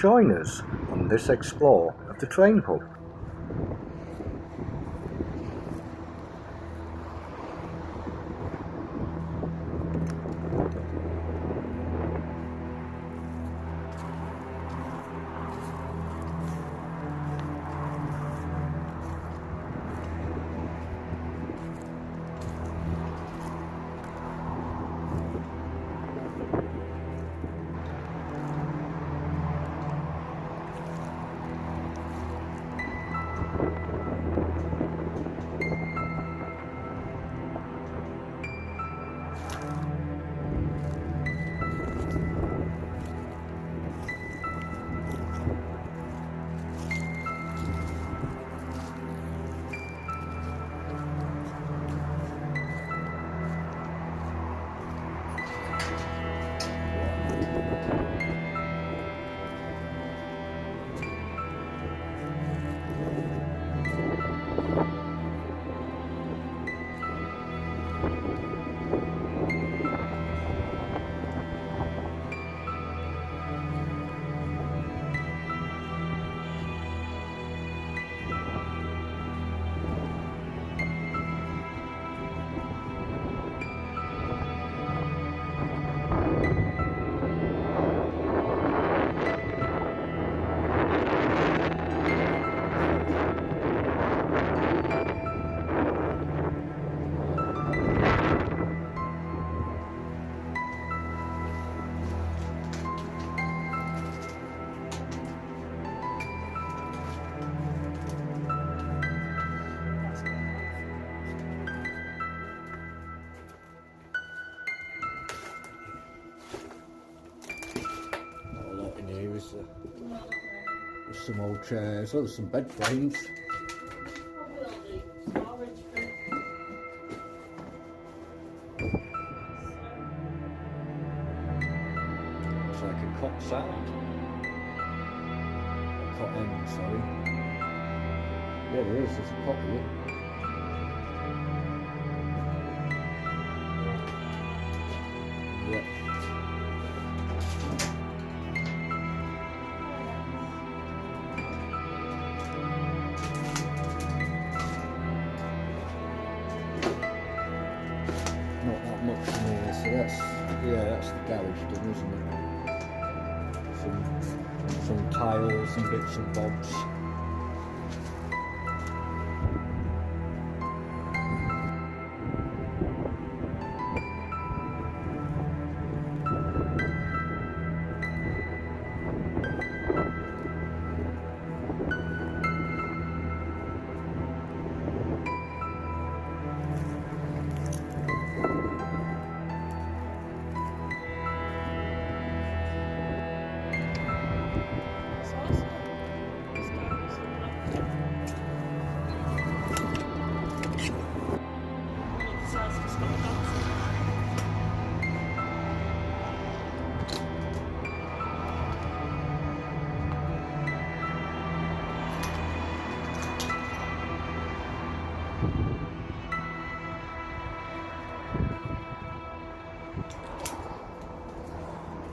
join us on this explore of the train hub. There's some old chairs, oh, there's some bed frames. Looks like a cot side. A cot end, sorry. Yeah, there's a cot here. Yeah. Not that much in here, so that's the garage done, isn't it? Some tiles and bits and bobs.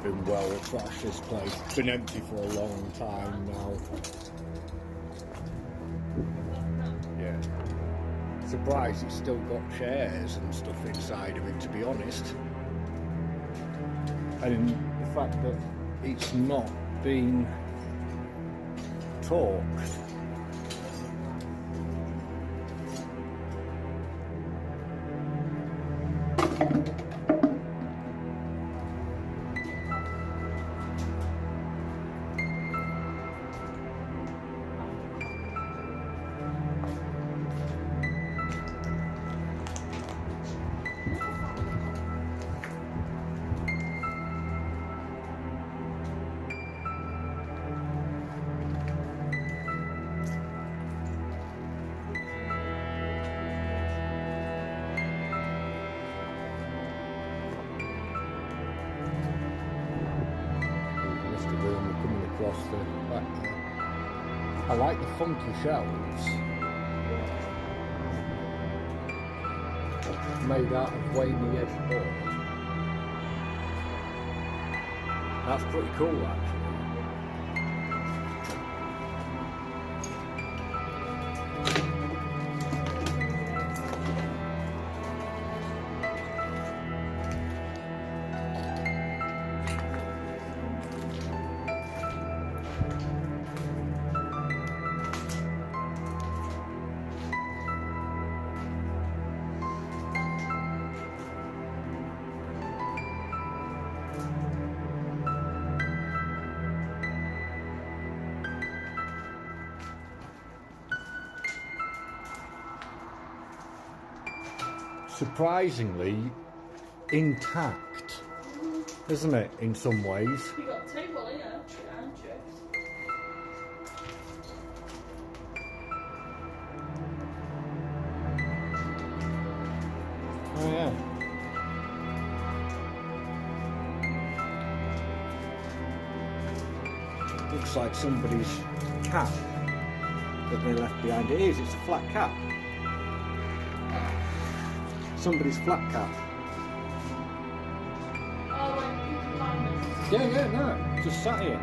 Been well trashed, this place. It's been empty for a long time now. Yeah. Surprised it's still got chairs and stuff inside of it, to be honest. And the fact that it's not been torqued. Across the back there. I like the funky shelves. Made out of wavy edge board. That's pretty cool actually. surprisingly intact, isn't it, in some ways? You got a table here, aren't you? Oh yeah. Looks like somebody's cap that they left behind. It is, it's a flat cap. Somebody's flat cap. Oh, like Peaky Blinders. Yeah, no, just sat here.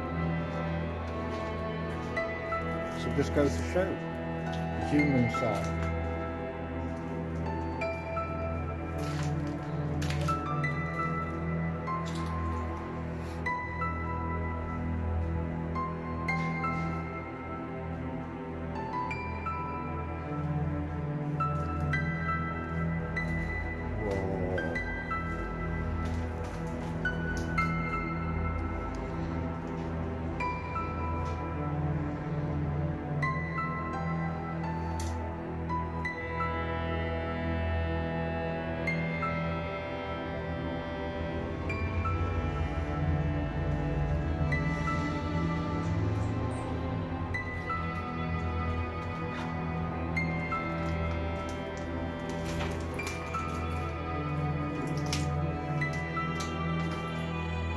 So it just goes to show the human side.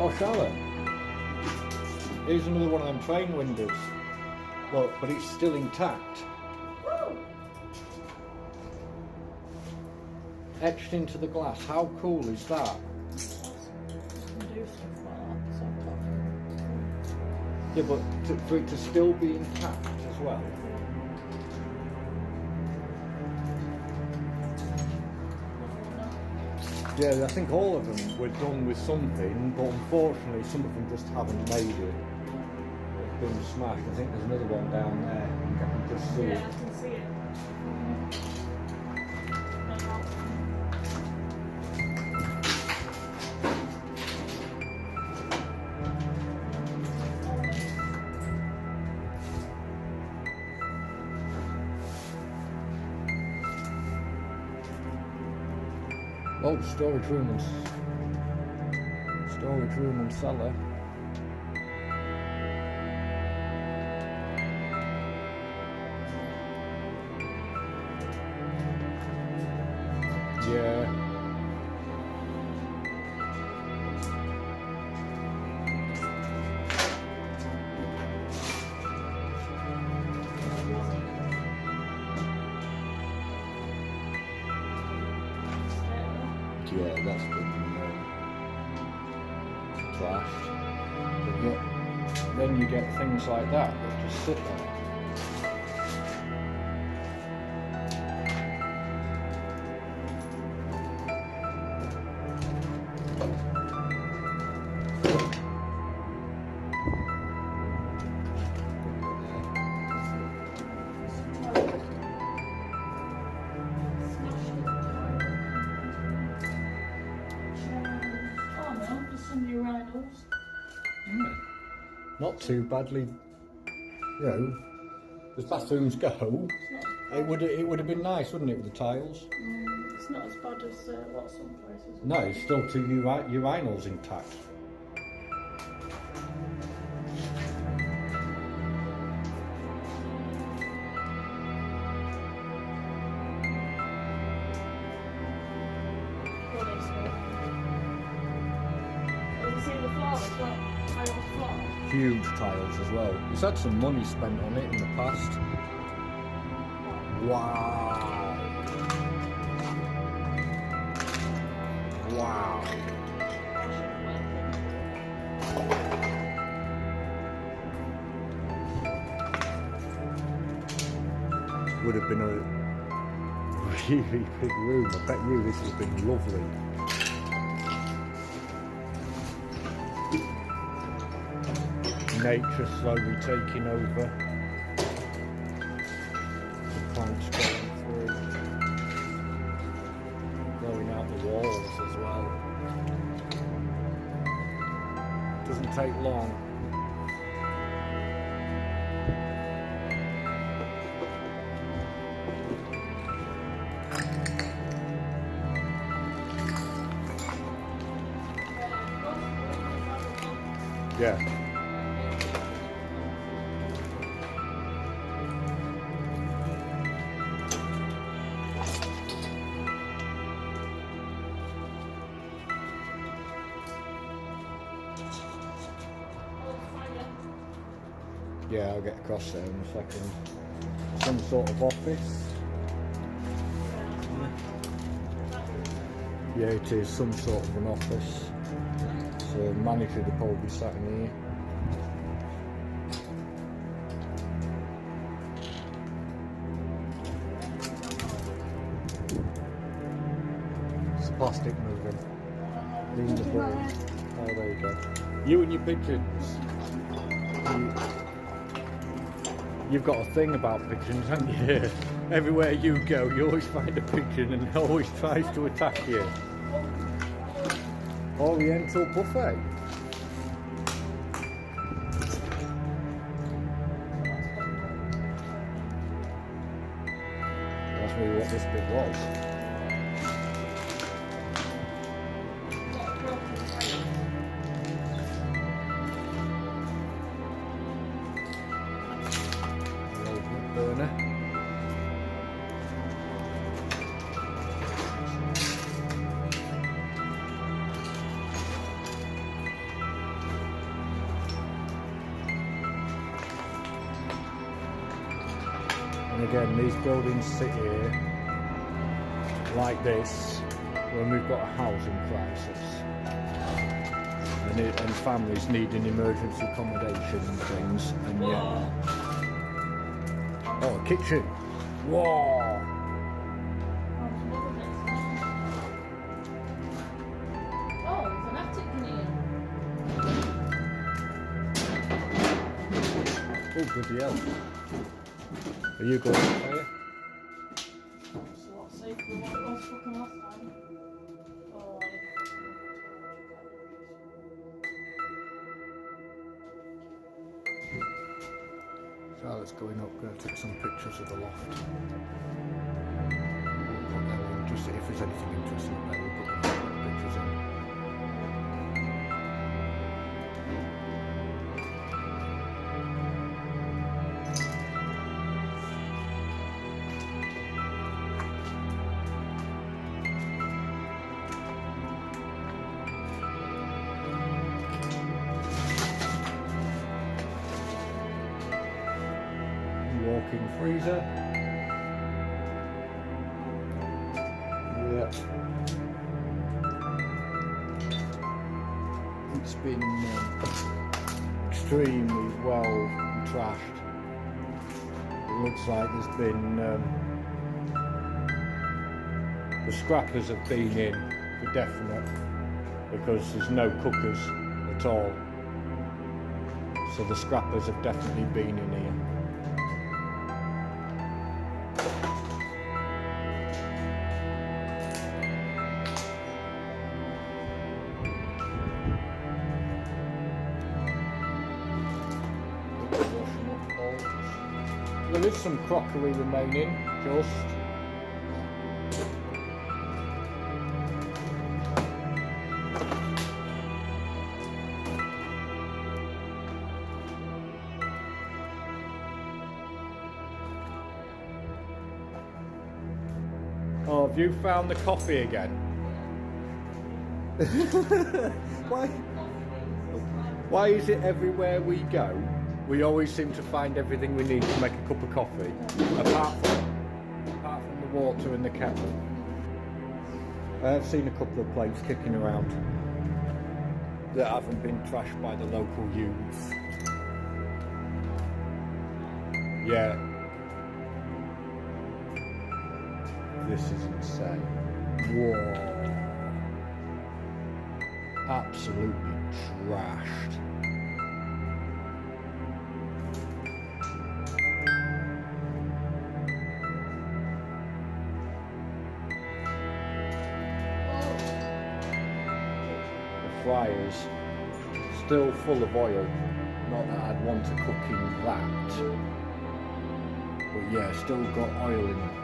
Oh, Charlotte, here's another one of them train windows. Look, but it's still intact. Woo! Etched into the glass. How cool is that? You can do stuff like that, so I've got Yeah, but for it to still be intact as well. Yeah, I think all of them were done with something, but unfortunately some of them just haven't made it. They've been smashed. I think there's another one down there. You can just see Yeah, it. I can see it. Oh, storage room and cellar. Yeah. Yeah, that's been trashed. But yet, then you get things like that just sit there. Oh no, just some urinals. Not too badly, you know, as bathrooms go. It would have been nice, wouldn't it, with the tiles? It's not as bad as what some places. No, it's still two urinals intact. What is it? You see the floor as well. Tile floor. Huge tiles as well. It's had some money spent on it in the past. Wow. Wow. Would have been a really big room. I bet you this has been lovely. Nature slowly taking over. The plants going through. Blowing out the walls as well. Doesn't take long. Yeah. Yeah, I'll get across there in a second. Some sort of office. Yeah, it is some sort of an office. So manager will probably be sat in here. It's plastic moving. Lean the brain. Oh, there you go. You and your pigeons. You've got a thing about pigeons, haven't you? Everywhere you go, you always find a pigeon and it always tries to attack you. Oriental buffet. That's really what this bit was. The old wood burner. And again, these buildings sit here like this when we've got a housing crisis and families needing emergency accommodation and things, and yet... Oh, a kitchen! Whoa! Oh, there's an attic in here. Oh, bloody hell. Are you going up there? It's a lot safer than what it was fucking last time. Oh, Charlotte's going up, going to take some pictures of the loft. We'll put them in, just if there's anything interesting up there, we'll put the pictures in. Walk-in freezer. Yeah. It's been extremely well trashed. It looks like there's been the scrappers have been in for definite because there's no cookers at all. So the scrappers have definitely been in here. There is some crockery remaining, just. Oh, have you found the coffee again? Why is it everywhere we go, we always seem to find everything we need to make a cup of coffee, apart from the water in the kettle? I have seen a couple of plates kicking around that haven't been trashed by the local youths. Yeah. This is insane. Whoa. Absolutely trashed. Fryers still full of oil, not that I'd want to cook in that, but yeah, still got oil in it.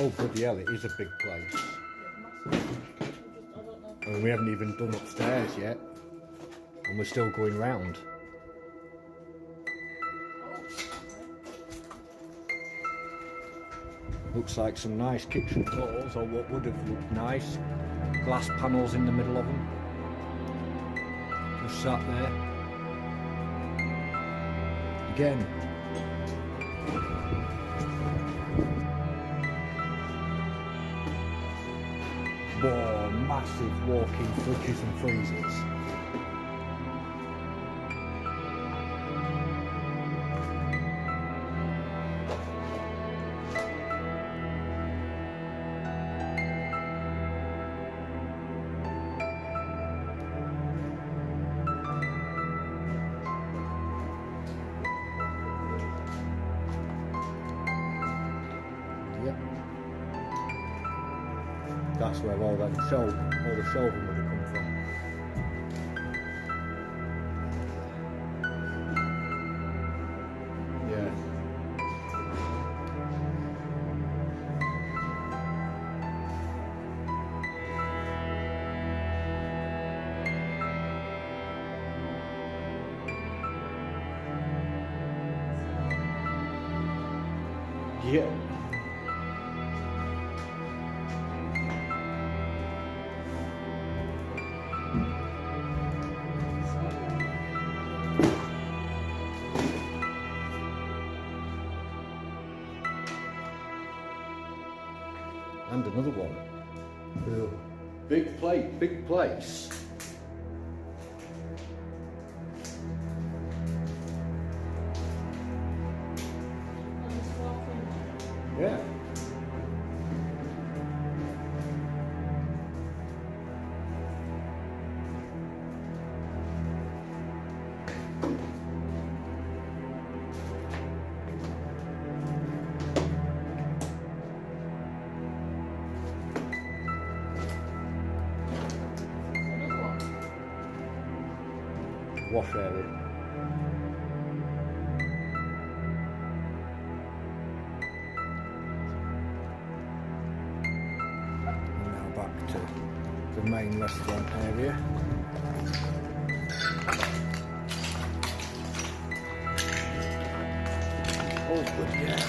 Oh bloody hell, it is a big place. And we haven't even done upstairs yet. And we're still going round. Looks like some nice kitchen floors, or what would have looked nice. Glass panels in the middle of them. Just sat there. Again. Whoa, massive walk-in fridges and freezers. That's where all the shelving would have come from. Yeah. Yeah. And another one. Big plate, big place. Yeah. Wash area. And now back to the main restaurant area. Oh, good, yeah.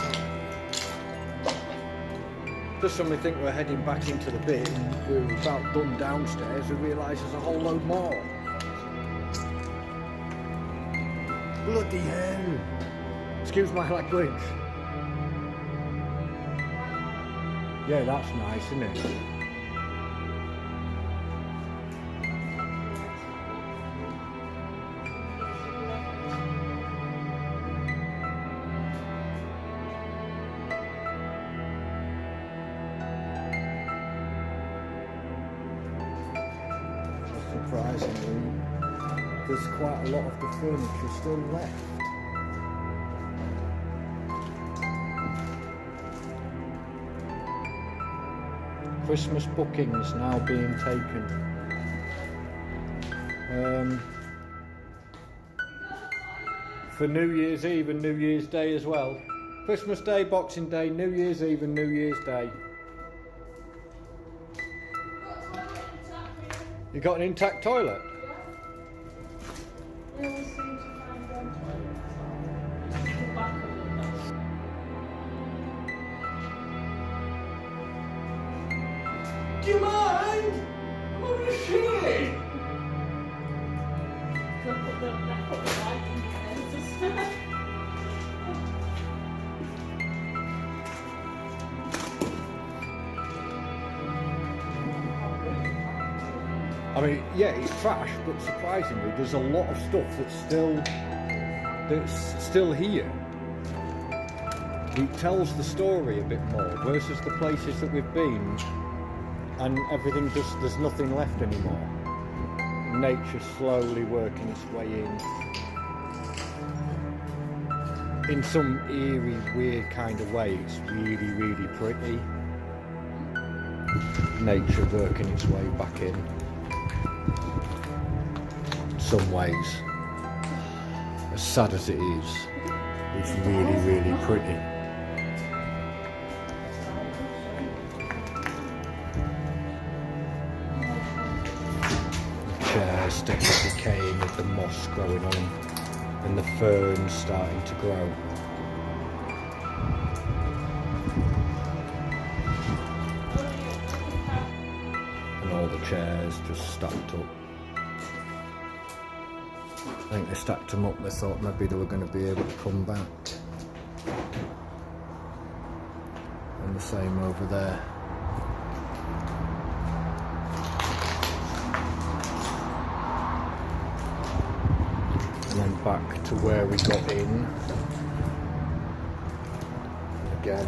Just when we think we're heading back into the bit and we're about done downstairs, we realise there's a whole load more. Bloody hell! Excuse my language. Yeah, that's nice, isn't it? Surprisingly, there's quite a lot of the furniture still left. Christmas bookings now being taken. For New Year's Eve and New Year's Day as well. Christmas Day, Boxing Day, New Year's Eve and New Year's Day. You got an intact toilet? We always seem to find one toilet, so the back of it. Do you mind? I'm having a shit! Put the light in the end. I mean, yeah, it's trash, but surprisingly, there's a lot of stuff that's still here. It tells the story a bit more versus the places that we've been, and everything just there's nothing left anymore. Nature's slowly working its way in some eerie, weird kind of way. It's really, really pretty. Nature working its way back in. Some ways, as sad as it is, it's really, really pretty. a state of decaying with the moss growing on and the ferns starting to grow. And all the chairs just stacked up. I think they stacked them up, they thought maybe they were going to be able to come back. And the same over there. And then back to where we got in. Again,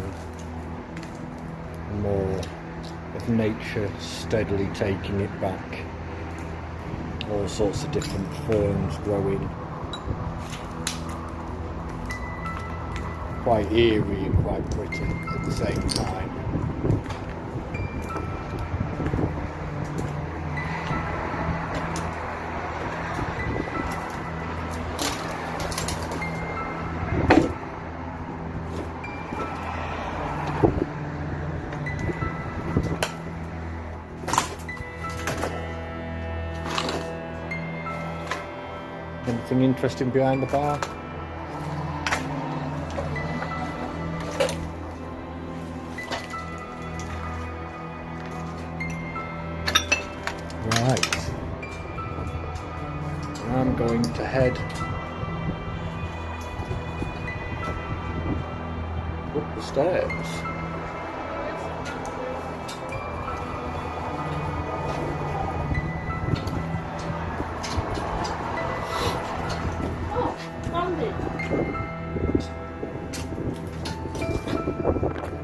more of nature steadily taking it back. All sorts of different ferns growing. Quite eerie and quite pretty at the same time. Anything interesting behind the bar? Right. I'm going to head up the stairs.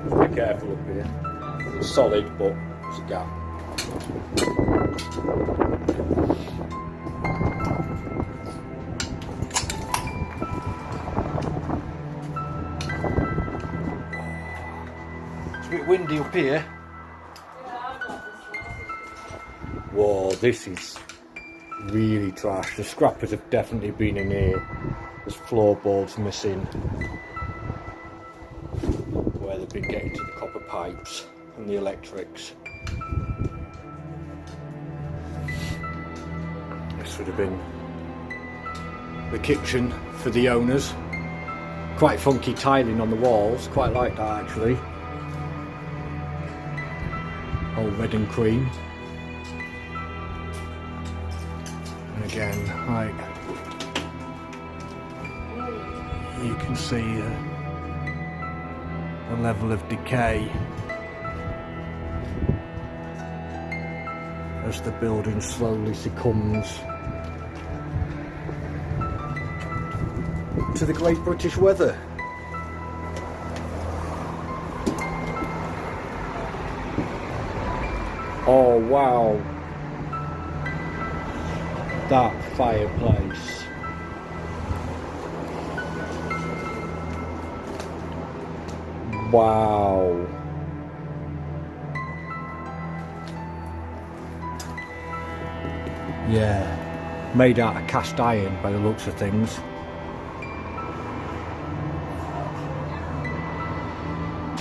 Be careful up here. It's solid, but there's a gap. It's a bit windy up here. Whoa, this is really trash. The scrappers have definitely been in here. There's floorboards missing where they've been getting to the copper pipes and the electrics. This would have been the kitchen for the owners. Quite funky tiling on the walls, quite like that actually. All red and cream. And again, like you can see the level of decay as the building slowly succumbs to the Great British weather. Oh wow, that fireplace. Wow. Yeah, made out of cast iron by the looks of things.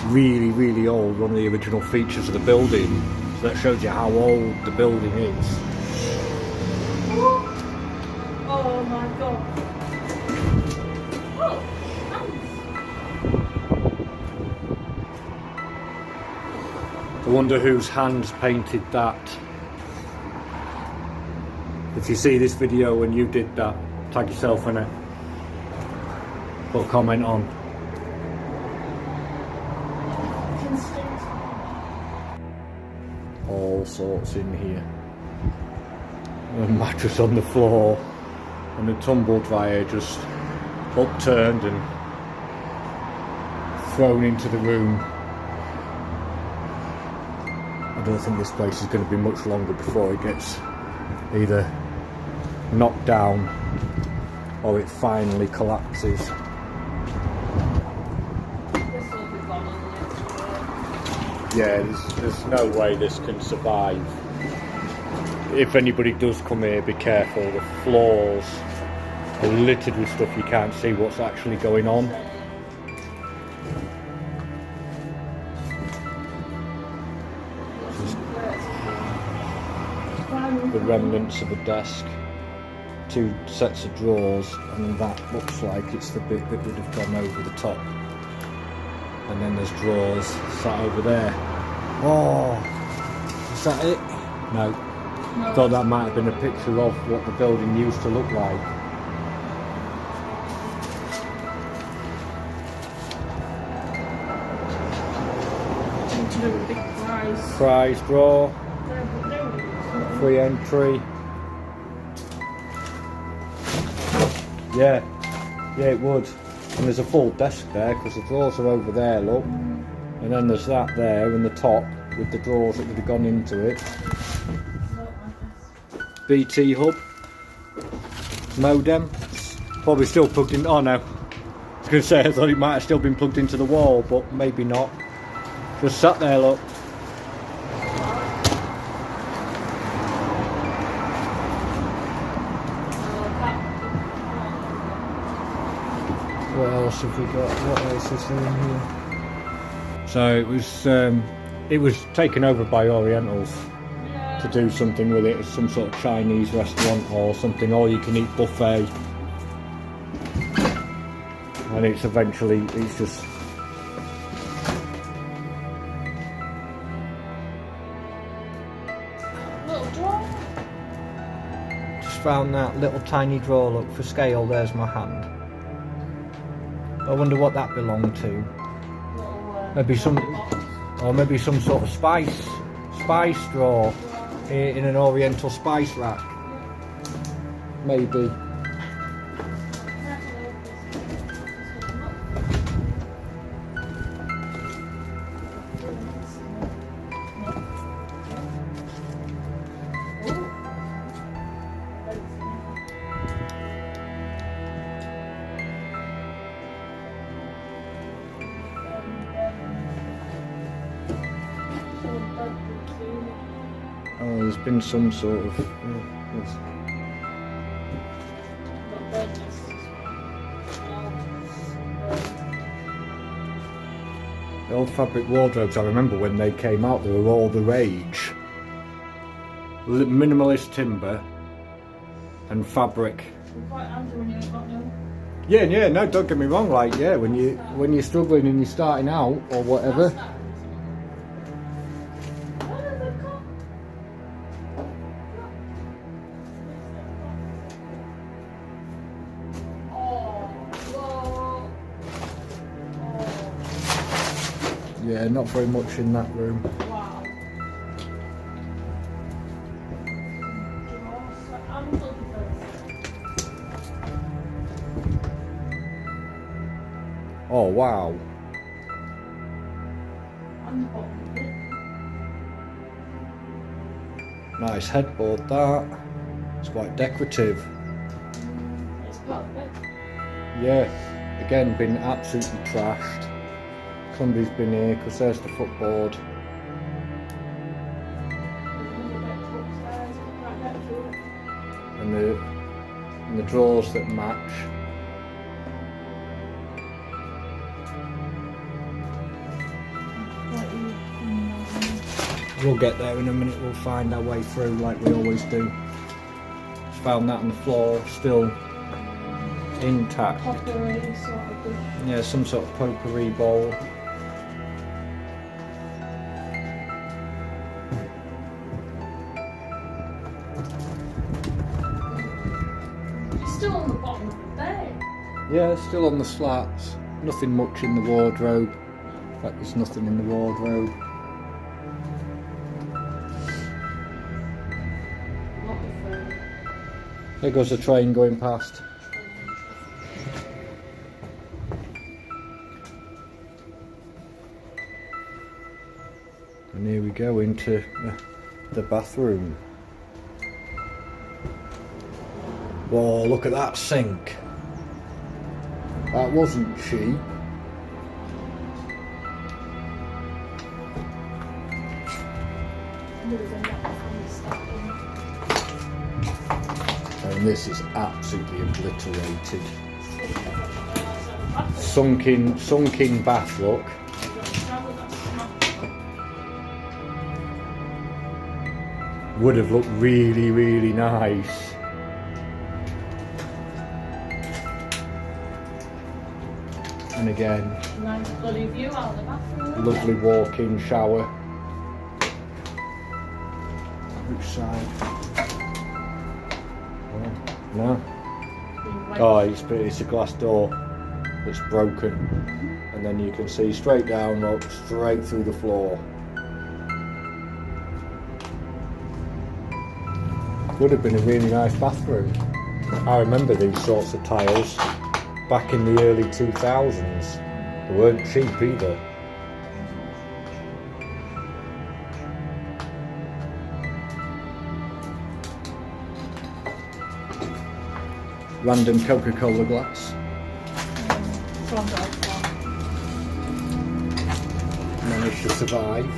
Really, really old, one of the original features of the building. So that shows you how old the building is. Oh my god. Oh, I wonder whose hands painted that. If you see this video and you did that, tag yourself in it. Put a comment on. All sorts in here. A mattress on the floor and a tumble dryer just upturned and thrown into the room. I don't think this place is going to be much longer before it gets either knocked down or it finally collapses. this will be gone in the next year. Yeah, there's no way this can survive. If anybody does come here, be careful. The floors are littered with stuff you can't see what's actually going on. The remnants of a desk. 2 sets of drawers, and that looks like it's the bit that would have gone over the top. And then there's drawers sat over there. Oh, is that it? No. Thought that might have been a picture of what the building used to look like. To do a big prize. Prize drawer, free entry. Yeah, it would. And there's a full desk there because the drawers are over there, look. And then there's that there in the top with the drawers that would have gone into it. BT hub, modem, probably still plugged in. Oh no, I was going to say I thought it might have still been plugged into the wall, but maybe not. Just sat there, look. What else have we got? What else is there in here? So it was taken over by Orientals to do something with it, as some sort of Chinese restaurant or something, all you can eat buffet. And it's just Little drawer. just found that little tiny drawer, look, for scale. There's my hand. I wonder what that belonged to. Little, Maybe some sort of spice drawer in an Oriental spice rack. Maybe. Oh, there's been some sort of. The old fabric wardrobes, I remember when they came out, they were all the rage. Minimalist timber and fabric. Yeah, no, don't get me wrong, like, yeah, when you're struggling and you're starting out or whatever. Yeah, not very much in that room. Wow. Oh wow. Nice headboard that. It's quite decorative. It's perfect. Yeah, again been absolutely trashed. Somebody's been here because there's the footboard. And the drawers that match. We'll get there in a minute, we'll find our way through like we always do. Just found that on the floor, still intact. Pottery sort of thing. Yeah, some sort of potpourri bowl. It's still on the bottom of the bed. Yeah, still on the slats. Nothing much in the wardrobe. In fact, there's nothing in the wardrobe. There goes a train going past. And here we go into the bathroom. Whoa, look at that sink. That wasn't cheap. And this is absolutely obliterated. Sunken bath look. Would have looked really, really nice. And again, Nice bloody view out of the bathroom. lovely walk-in shower. Which side? Oh, no. Oh, it's a glass door that's broken. And then you can see straight down, up, straight through the floor. Would have been a really nice bathroom. I remember these sorts of tiles back in the early 2000s. They weren't cheap either. Random Coca-Cola glass. Managed to survive.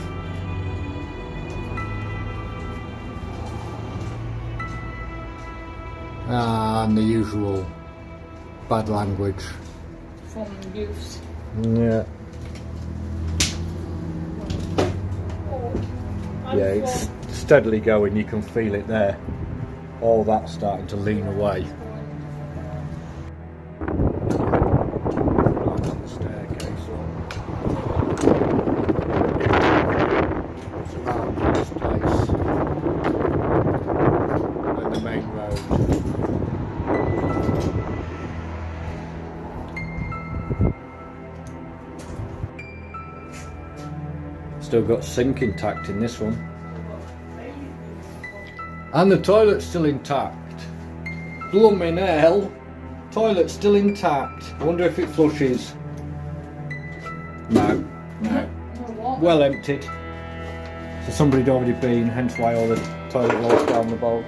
And the usual bad language. From use. Yeah. Oh, Yeah, it's steadily going, you can feel it there. All that's starting to lean away. Staircase up. Surrounding this place. And the main road. Still got sink intact in this one. And the toilet's still intact. Blooming hell. Toilet's still intact. I wonder if it flushes. No. Well emptied. So somebody'd already been, hence why all the toilet rolls down the bowl.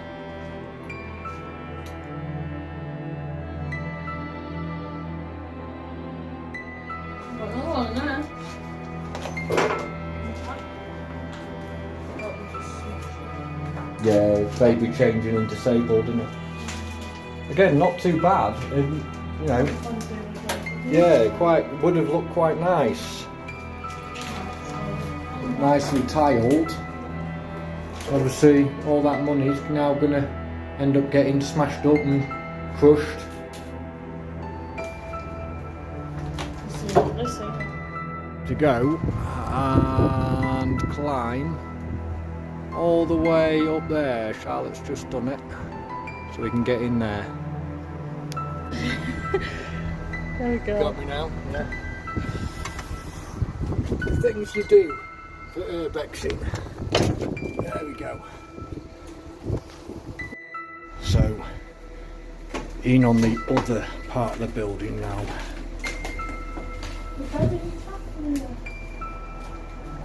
Yeah, baby changing and disabled, isn't it? Again, not too bad. You know, yeah, would have looked quite nice. Nicely tiled. Obviously, all that money's now going to end up getting smashed up and crushed. To go and climb all the way up there. Charlotte's just done it, so we can get in there. There we go. Got me now? Yeah. Things you do for urbexing. There we go. So, in on the other part of the building now.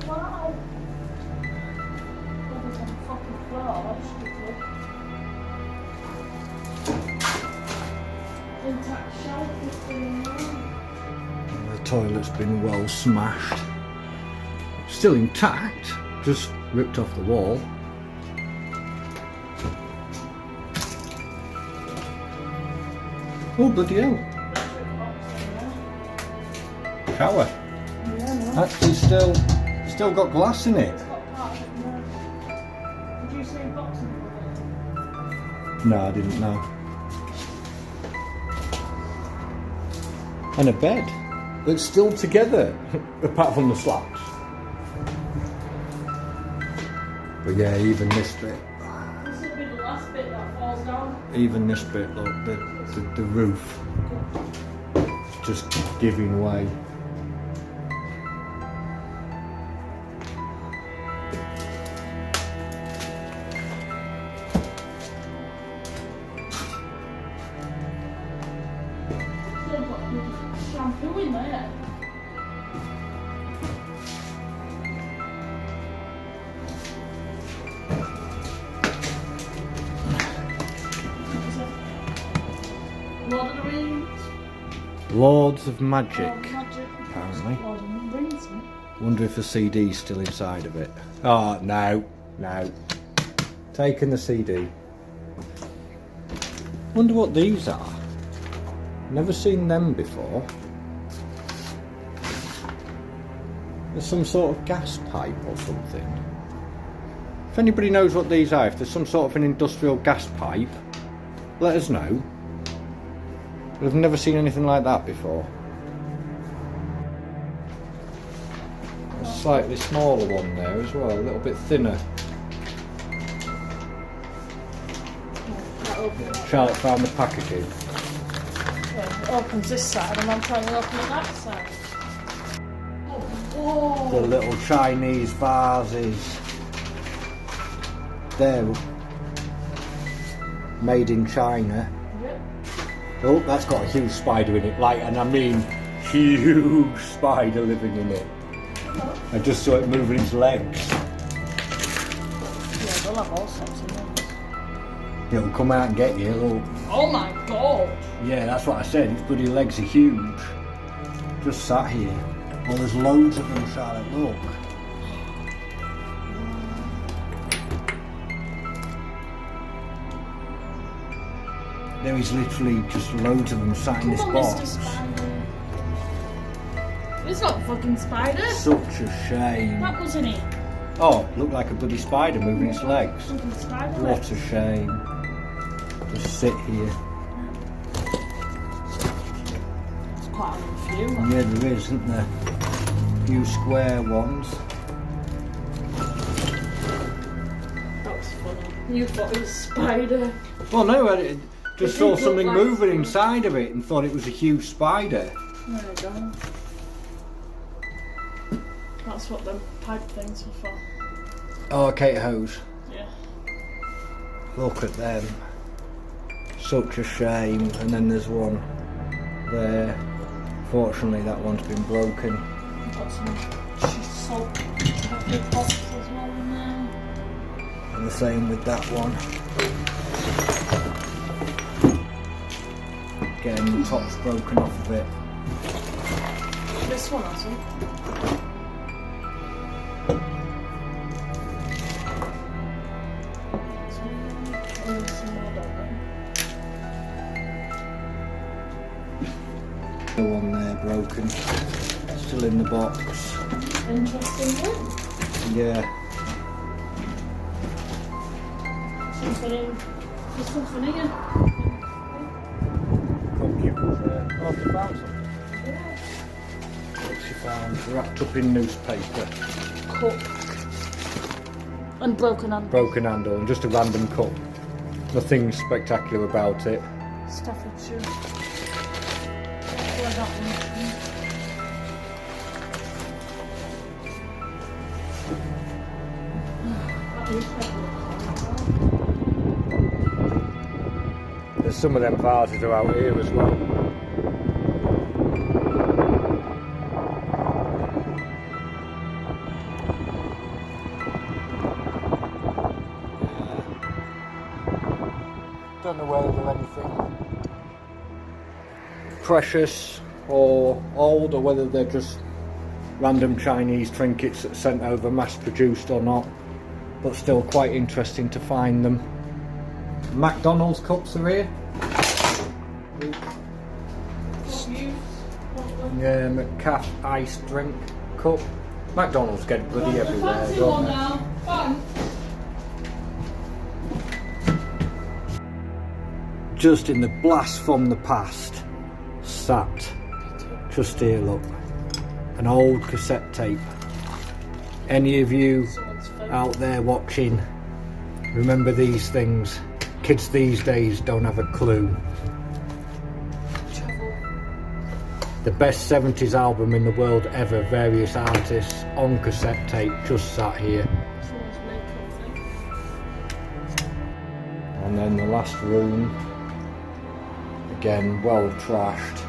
Wow. The toilet's been well smashed. Still intact, just ripped off the wall. Oh bloody hell. Shower. Actually still got glass in it. Did you say boxing? No, I didn't know. And a bed that's still together, apart from the slats. But yeah, even this bit. This will be the last bit that falls down. Even this bit, look, the roof is just giving way. Shampoo in there. Lord of the Rings. Lords of Magic, Magic. apparently. Lord of the Rings. Wonder if the CD's still inside of it. Oh, no. Taking the CD. Wonder what these are. Never seen them before. There's some sort of gas pipe or something. If anybody knows what these are, if there's some sort of an industrial gas pipe, let us know. I've never seen anything like that before. slightly smaller one there as well, a little bit thinner. That opens. Charlotte found the packaging. Yeah, it opens this side and I'm trying to open it that side. Oh, The little Chinese vases. They're made in China. Yep. Oh, that's got a huge spider in it, like, and I mean huge spider living in it. I just saw it moving its legs. Yeah, they'll have all sorts of ones. It'll come out and get you, look. Oh my god! Yeah, that's what I said, its bloody legs are huge. Just sat here. Well, there's loads of them, Charlotte, look. There is literally just loads of them sat in this Come on, box. Mr. Spider. It's not a fucking spider. Such a shame. That wasn't it. Oh, looked like a bloody spider moving its legs. Fucking spider. What a shame. Just sit here. It's quite a few. Yeah, there is, isn't there? A few square ones. That was funny. You thought it was a spider. Well, no, I just It saw did something look like- moving inside of it and thought it was a huge spider. There you go. That's what the pipe things are for. Oh, Kate Hose. Yeah. Look at them. Such a shame. And then there's one there. Fortunately, that one's been broken. Got some salt pepper pots as well in there. And the same with that one. Again, the top's broken off of it. This one hasn't. The one there broken. Still in the box. Interesting one. Yeah. Something in. There's something here. Oh, she found something. Yeah. What she found? Wrapped up in newspaper. Cup. And broken handle. Broken handle and just a random cup. Nothing spectacular about it. Staffordshire. Where that one? That newspaper looks There's some of them vases are out here as well. Don't know whether they're anything precious or old, or whether they're just random Chinese trinkets that sent over mass produced or not, but still quite interesting to find them. McDonald's cups are here. Yeah, McCaff ice drink cup. McDonald's get bloody everywhere, don't they? Just in the blast from the past, sat just here, look, an old cassette tape. Any of you out there watching remember these things? Kids these days don't have a clue. The best 70s album in the world ever, various artists on cassette tape, just sat here. And then the last room, again well trashed.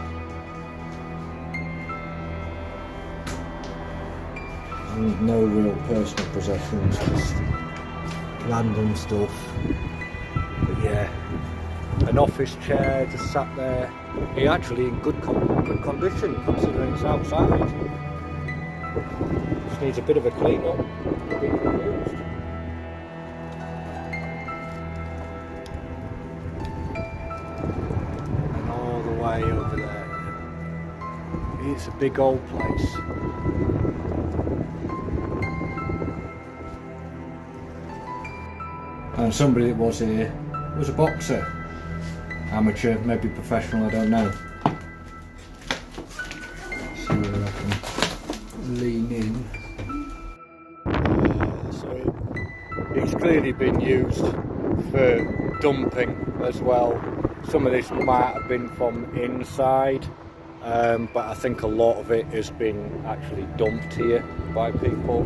And no real personal possessions, just random stuff. But yeah, an office chair just sat there. It's actually in good condition considering it's outside. Just needs a bit of a clean up. And all the way over there. It's a big old place. And somebody that was here was a boxer. Amateur, maybe professional, I don't know. See whether I can lean in. it's clearly been used for dumping as well. Some of this might have been from inside, but I think a lot of it has been actually dumped here by people.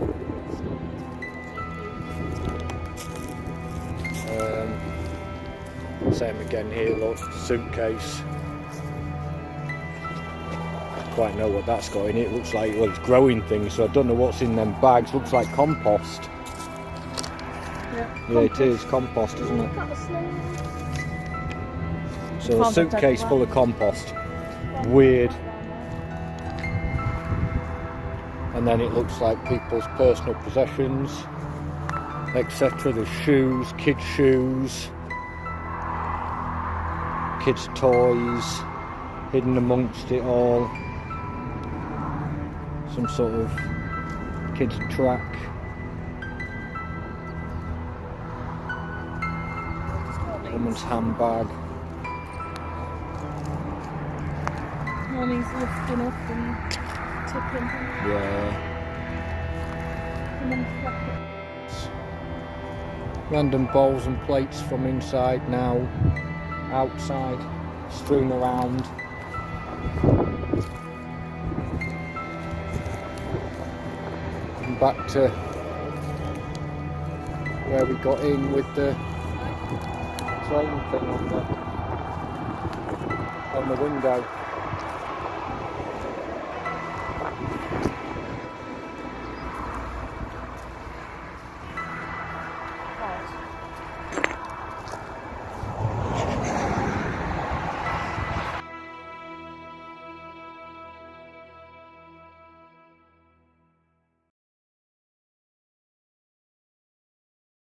Same again here, look, suitcase. Don't quite know what that's got in it. Looks like, well, it's growing things, so I don't know what's in them bags. Looks like compost. Yeah, it is compost, isn't it? So a suitcase full of compost. Weird. And then it looks like people's personal possessions, etc. There's shoes, kids' shoes, kids' toys, hidden amongst it all. Some sort of kids' track. Woman's handbag. Mommy's lifting up and tipping. Yeah. And then pocket. Random bowls and plates from inside now. Outside. Strewn around. And back to where we got in with the train thing on the window.